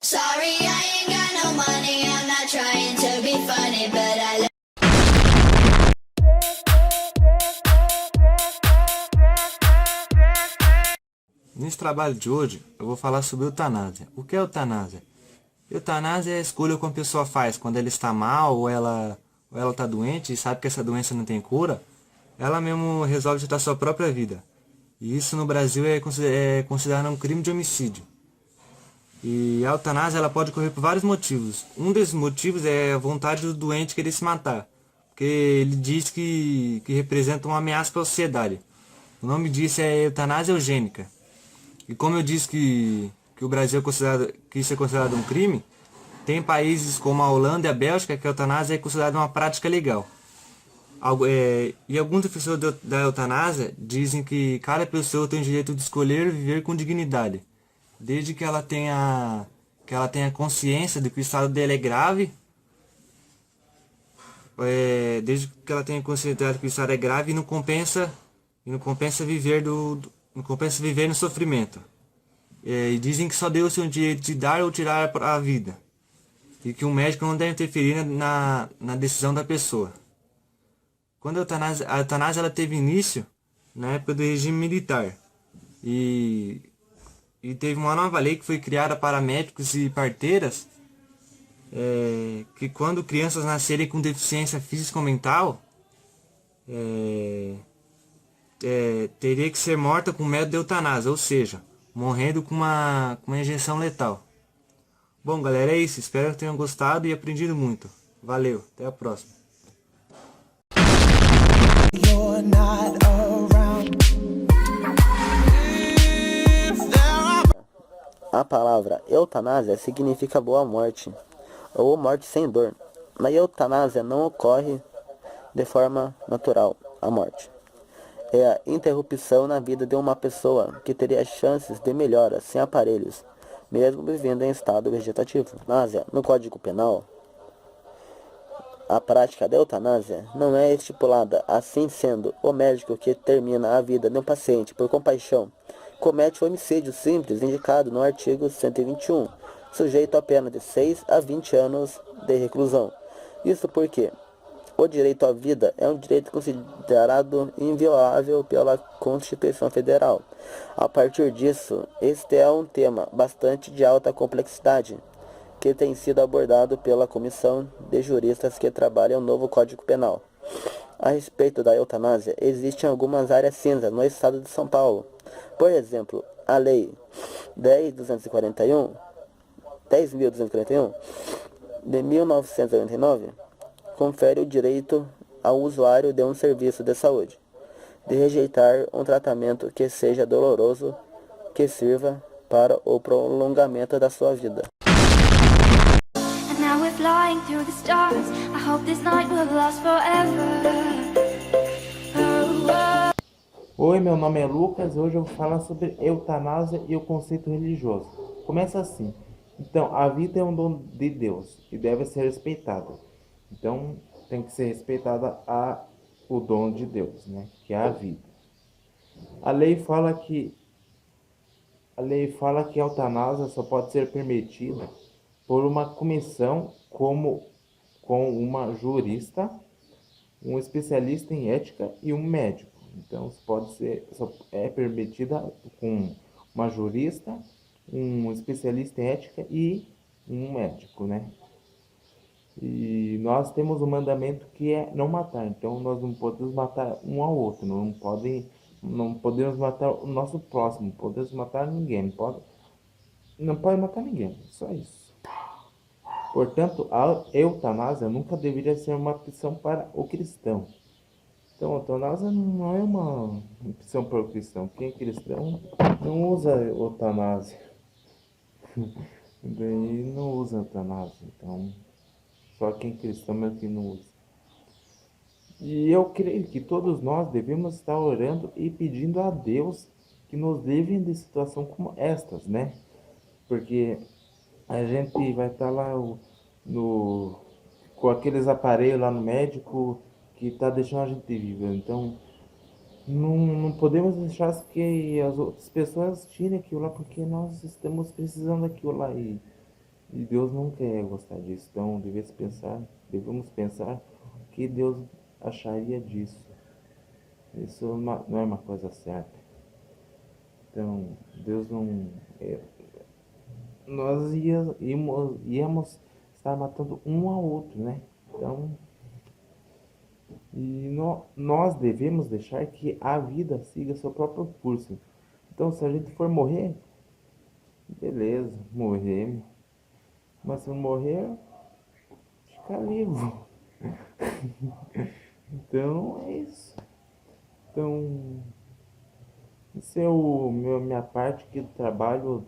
Sorry, I ain't got no money. I'm not trying to be funny, but I Nesse trabalho de hoje, eu vou falar sobre eutanásia. O que é eutanásia? Eutanásia é a escolha que uma pessoa faz quando ela está mal ou ela está doente e sabe que essa doença não tem cura. Ela mesmo resolve tirar sua própria vida. E isso no Brasil é considerado um crime de homicídio. E a eutanásia ela pode ocorrer por vários motivos. Um desses motivos é a vontade do doente querer se matar. Porque ele diz que representa uma ameaça para a sociedade. O nome disso é eutanásia eugênica. E como eu disse que o Brasil que isso é considerado um crime, tem países como a Holanda e a Bélgica que a eutanásia é considerada uma prática legal. E alguns defensores da eutanásia dizem que cada pessoa tem o direito de escolher viver com dignidade, desde que ela tenha consciência de que o estado dela é grave, desde que ela tenha consciência de que o estado é grave não compensa viver no sofrimento. E dizem que só Deus tem o direito de dar ou tirar a vida. E que um médico não deve interferir na decisão da pessoa. Quando a eutanásia ela teve início na época do regime militar. E teve uma nova lei que foi criada para médicos e parteiras, que quando crianças nascerem com deficiência física ou mental, teria que ser morta com método de eutanásia, ou seja, morrendo com uma injeção letal. Bom, galera, é isso. Espero que tenham gostado e aprendido muito. Valeu, até a próxima. You're not around. A palavra eutanásia significa boa morte, ou morte sem dor. Na eutanásia não ocorre de forma natural a morte. É a interrupção na vida de uma pessoa que teria chances de melhora sem aparelhos, mesmo vivendo em estado vegetativo. Eutanásia, no Código Penal, a prática da eutanásia não é estipulada, assim sendo, o médico que termina a vida de um paciente por compaixão comete o homicídio simples indicado no artigo 121, sujeito a pena de 6 a 20 anos de reclusão. Isso porque o direito à vida é um direito considerado inviolável pela Constituição Federal. A partir disso, este é um tema bastante de alta complexidade, que tem sido abordado pela comissão de juristas que trabalham o novo Código Penal. A respeito da eutanásia, existem algumas áreas cinzas no estado de São Paulo. Por exemplo, a Lei 10.241 de 1999 confere o direito ao usuário de um serviço de saúde de rejeitar um tratamento que seja doloroso, que sirva para o prolongamento da sua vida. And now we're flying through the stars. I hope this night will last forever. Oi, meu nome é Lucas e hoje eu vou falar sobre eutanásia e o conceito religioso. Começa assim. Então, a vida é um dom de Deus e deve ser respeitada. Então, tem que ser respeitada o dom de Deus, né? Que é a vida. A lei fala que a eutanásia só pode ser permitida por uma comissão com uma jurista, um especialista em ética e um médico. Então, só é permitida com uma jurista, um especialista em ética e um médico, né? E nós temos um mandamento que é não matar. Então, nós não podemos matar um ao outro. Não podemos matar o nosso próximo. Não podemos matar ninguém. Não pode matar ninguém. Só isso. Portanto, a eutanásia nunca deveria ser uma opção para o cristão. Então, a eutanásia não é uma opção para o cristão. Quem é cristão não usa eutanásia. Daí não usa eutanásia. Então, só quem é cristão é que não usa. E eu creio que todos nós devemos estar orando e pedindo a Deus que nos livre de situações como estas, né? Porque a gente vai estar lá com aqueles aparelhos lá no médico que está deixando a gente viva. Então, não podemos deixar que as outras pessoas tirem aquilo lá, porque nós estamos precisando daquilo lá. E Deus não quer gostar disso. Então devemos pensar o que Deus acharia disso. Isso não é uma coisa certa. Então, Deus não. Nós íamos estar matando um ao outro, né? Então, nós devemos deixar que a vida siga seu próprio curso. Então, se a gente for morrer, beleza, morremos. Mas se não morrer, fica vivo. Então, é isso. Então, esse é minha parte aqui do trabalho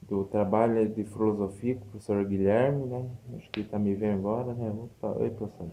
do trabalho de filosofia com o professor Guilherme, né? Acho que ele tá me vendo agora, né? Opa, oi, professor.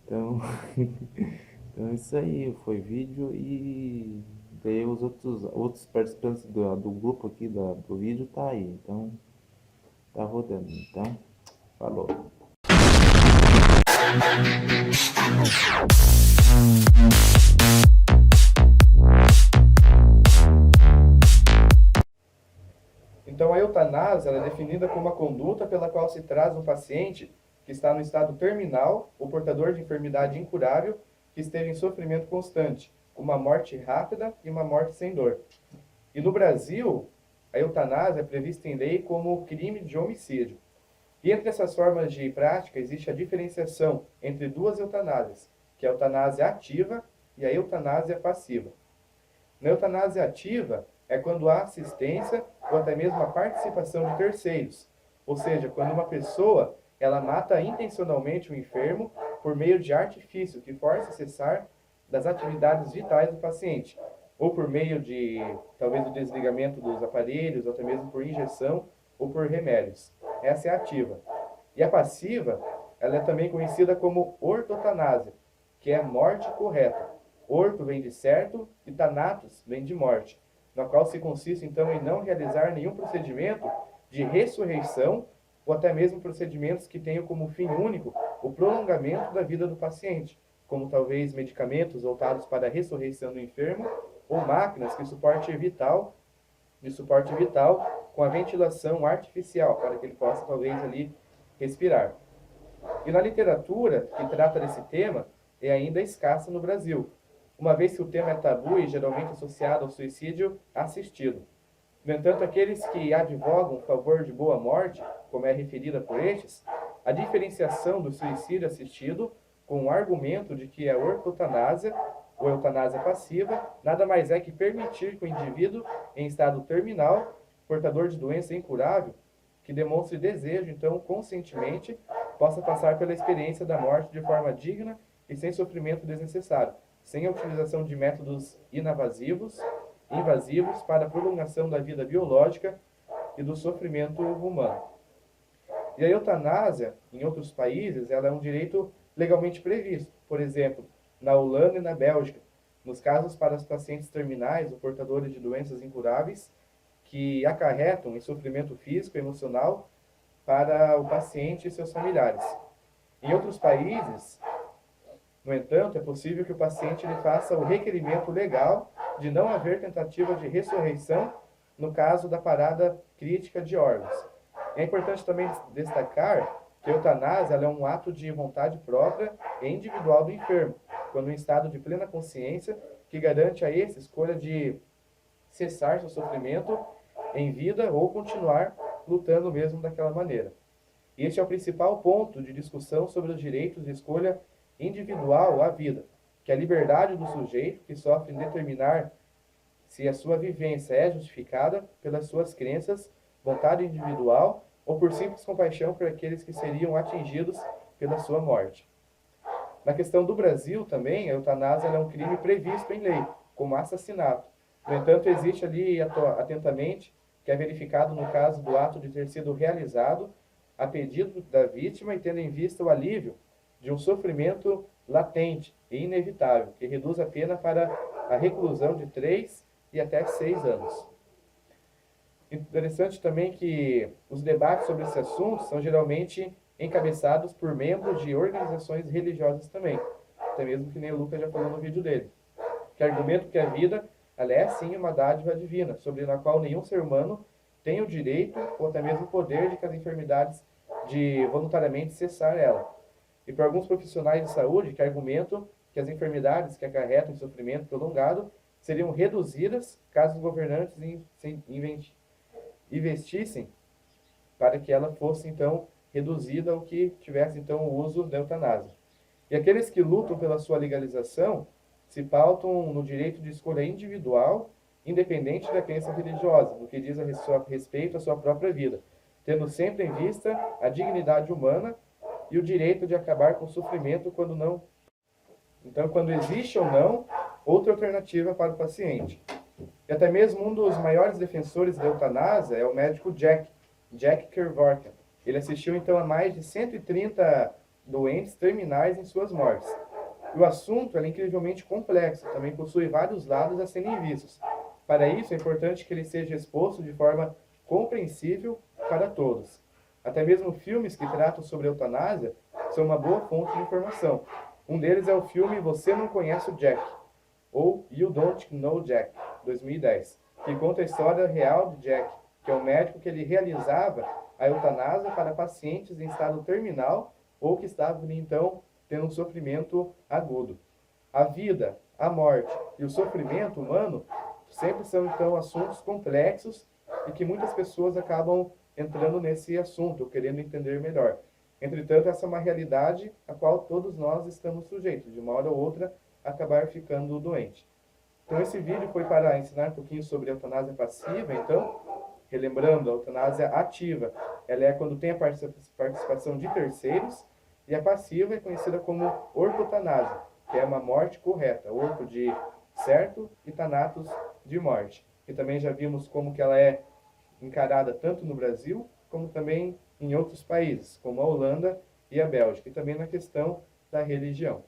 Então, então é isso aí, foi vídeo e daí os outros participantes do grupo aqui do vídeo tá aí, então tá rodando, então, falou. Então, a eutanásia ela é definida como a conduta pela qual se traz um paciente que está no estado terminal ou portador de enfermidade incurável que esteja em sofrimento constante, com uma morte rápida e uma morte sem dor. E no Brasil, a eutanásia é prevista em lei como crime de homicídio. E entre essas formas de prática existe a diferenciação entre duas eutanásias, que é a eutanásia ativa e a eutanásia passiva. Na eutanásia ativa é quando há assistência ou até mesmo a participação de terceiros, ou seja, quando uma pessoa ela mata intencionalmente o enfermo por meio de artifício que força a cessar das atividades vitais do paciente, ou por meio de talvez o desligamento dos aparelhos, ou até mesmo por injeção ou por remédios. Essa é a ativa. E a passiva, ela é também conhecida como ortotanásia, que é morte correta. Orto vem de certo e thanatos vem de morte, na qual se consiste então em não realizar nenhum procedimento de ressurreição ou até mesmo procedimentos que tenham como fim único o prolongamento da vida do paciente, como talvez medicamentos voltados para a ressurreição do enfermo ou máquinas de suporte vital com a ventilação artificial, para que ele possa talvez ali respirar. E na literatura que trata desse tema é ainda escassa no Brasil, uma vez que o tema é tabu e geralmente associado ao suicídio assistido. No entanto, aqueles que advogam a favor de boa morte, como é referida por estes, a diferenciação do suicídio assistido com o argumento de que a ortotanásia ou eutanásia passiva nada mais é que permitir que o indivíduo em estado terminal, portador de doença incurável, que demonstre desejo, então, conscientemente, possa passar pela experiência da morte de forma digna e sem sofrimento desnecessário, sem a utilização de métodos invasivos para a prolongação da vida biológica e do sofrimento humano. E a eutanásia, em outros países, ela é um direito legalmente previsto. Por exemplo, na Holanda e na Bélgica, nos casos para os pacientes terminais ou portadores de doenças incuráveis que acarretam em sofrimento físico e emocional para o paciente e seus familiares. Em outros países, no entanto, é possível que o paciente lhe faça o requerimento legal de não haver tentativa de ressurreição no caso da parada crítica de órgãos. É importante também destacar que a eutanásia ela é um ato de vontade própria e individual do enfermo, quando em estado de plena consciência, que garante a esse escolha de cessar seu sofrimento em vida ou continuar lutando mesmo daquela maneira. Este é o principal ponto de discussão sobre os direitos de escolha individual à vida, que é a liberdade do sujeito que sofre em determinar se a sua vivência é justificada pelas suas crenças, vontade individual ou por simples compaixão por aqueles que seriam atingidos pela sua morte. Na questão do Brasil também, a eutanásia é um crime previsto em lei, como assassinato. No entanto, existe ali atentamente que é verificado no caso do ato de ter sido realizado a pedido da vítima e tendo em vista o alívio de um sofrimento latente e inevitável, que reduz a pena para a reclusão de 3 e até 6 anos. Interessante também que os debates sobre esse assunto são geralmente encabeçados por membros de organizações religiosas também, até mesmo que nem o Lucas já falou no vídeo dele, que argumentam que a vida ela é sim uma dádiva divina, sobre a qual nenhum ser humano tem o direito ou até mesmo o poder de que as enfermidades de voluntariamente cessar ela. E por alguns profissionais de saúde que argumentam que as enfermidades que acarretam sofrimento prolongado seriam reduzidas caso os governantes investissem para que ela fosse então reduzida ou que tivesse então o uso da eutanásia. E aqueles que lutam pela sua legalização se pautam no direito de escolha individual, independente da crença religiosa, no que diz a respeito à sua própria vida, tendo sempre em vista a dignidade humana e o direito de acabar com o sofrimento quando existe ou não outra alternativa para o paciente. E até mesmo um dos maiores defensores da eutanásia é o médico Jack Kevorkian. Ele assistiu então a mais de 130 doentes terminais em suas mortes. E o assunto é incrivelmente complexo, também possui vários lados a serem vistos. Para isso é importante que ele seja exposto de forma compreensível para todos. Até mesmo filmes que tratam sobre eutanásia são uma boa fonte de informação. Um deles é o filme Você Não Conhece o Jack, ou You Don't Know Jack, 2010, que conta a história real de Jack, que é um médico que ele realizava a eutanásia para pacientes em estado terminal ou que estavam, então, tendo um sofrimento agudo. A vida, a morte e o sofrimento humano sempre são, então, assuntos complexos e que muitas pessoas acabam entrando nesse assunto, querendo entender melhor. Entretanto, essa é uma realidade a qual todos nós estamos sujeitos, de uma hora ou outra, a acabar ficando doente. Então, esse vídeo foi para ensinar um pouquinho sobre a eutanásia passiva. Então, relembrando, a eutanásia ativa, ela é quando tem a participação de terceiros, e a passiva é conhecida como ortotanásia, que é uma morte correta, orto de certo e thanatos de morte. E também já vimos como que ela é encarada tanto no Brasil, como também em outros países, como a Holanda e a Bélgica, e também na questão da religião.